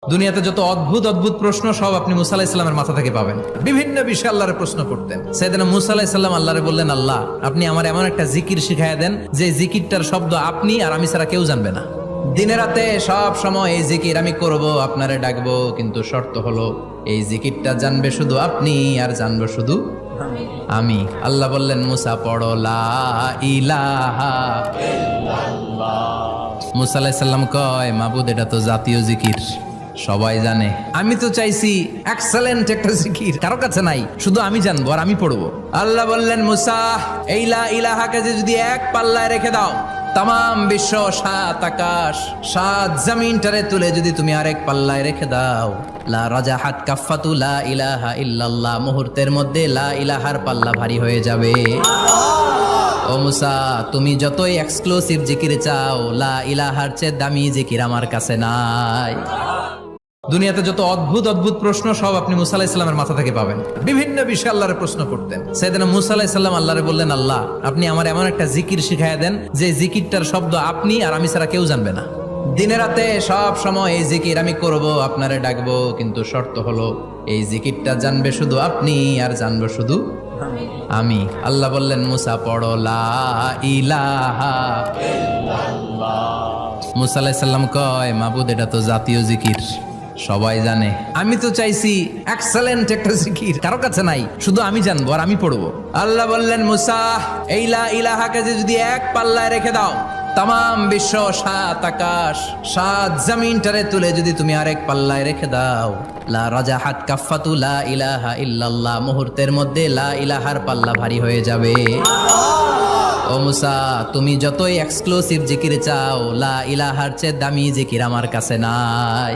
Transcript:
দুনিয়াতে যত অদ্ভুত অদ্ভুত প্রশ্ন সব আপনি মুসা আলাহিস সাল্লামের মাথা থেকে পাবেন। বিভিন্ন বিষয়ে আল্লাহরে প্রশ্ন করতেন। সাইয়েদনা মুসা আলাহিস সাল্লাম আল্লাহরে বললেন, আল্লাহ আপনি আমার এমন একটা জিকির শিখাইয়া দেন যে জিকিরটার শব্দ আপনি আর আমি ছাড়া কেউ জানবে না। দিনে রাতে সব সময় এই জিকির আমি করব, আপনারে ডাকবো, কিন্তু শর্ত হলো এই জিকিরটা জানবে শুধু আপনি আর জানবো শুধু আমি। আল্লাহ বললেন, মুসা পড়ো লা ইলাহা ইল্লাল্লাহ। মুসা আলাইহিস সালাম কয়, মাবুদ এটা তো জাতীয় জিকির, সবাই জানে। আমি তো চাইছি এক্সেলেন্ট একটা জিকির, কারো কাছে নাই, শুধু আমি জানবো আর আমি পড়বো। আল্লাহ বললেন, মুসা এই লা ইলাহাকে যদি এক পাল্লায় রেখে দাও, তাম বিশ্ব, সাত আকাশ, সাত জমিনটারে তুলে যদি তুমি আরেক পাল্লায় রেখে দাও, লা রাজাহাত কাফাতু লা ইলাহা ইল্লাল্লাহ, মুহূর্তের মধ্যে লা ইলাহার পাল্লা ভারী হয়ে যাবে। ও মুসা, তুমি যতই এক্সক্লুসিভ জিকির চাও, লা ইলাহার চেয়ে দামি জিকির আমার কাছে নাই। দুনিয়াতে যত অদ্ভুত অদ্ভুত প্রশ্ন সব আপনি মুসা আলাইহিস সালামের মাথা থেকে পাবেন। বিভিন্ন বিষয়ে আল্লাহরে প্রশ্ন করতেন। সাইয়েদনা মুসা আলাইহিস সালাম আল্লাহরে বললেন, আল্লাহ আপনি আমার এমন একটা জিকির শিখাইয়া দেন যে জিকিরটার শব্দ আপনি আর আমি ছাড়া কেউ জানবে না। দিনে রাতে সব সময় এই জিকির আমি করব, আপনারে ডাকবো, কিন্তু শর্ত হলো এই জিকিরটা জানবে শুধু আপনি আর জানবো শুধু আমি। আল্লাহ বললেন, মুসা পড়ো লা ইলাহা ইল্লাল্লাহ। মুসা আলাইহিস সালাম কয়, মাবুদ এটা তো জাতীয় জিকির, সবাই জানে। আমি তো চাইছি এক্সেলেন্ট একটা জিকির, কারো কাছে নাই, শুধু আমি জানবো আর আমি পড়বো। আল্লাহ বললেন, মুসা এই লা ইলাহাকে যদি এক পাল্লায় রেখে দাও, তাম বিশ্ব, সাত আকাশ, সাত জমিনটারে তুলে যদি তুমি আরেক পাল্লায় রেখে দাও, লা রাজাহাত কাফাতু লা ইলাহা ইল্লাল্লাহ, মুহূর্তের মধ্যে লা ইলাহার পাল্লা ভারী হয়ে যাবে। ও মুসা, তুমি যতই এক্সক্লুসিভ জিকির চাও, লা ইলাহার চেয়ে দামি জিকির আমার কাছে নাই।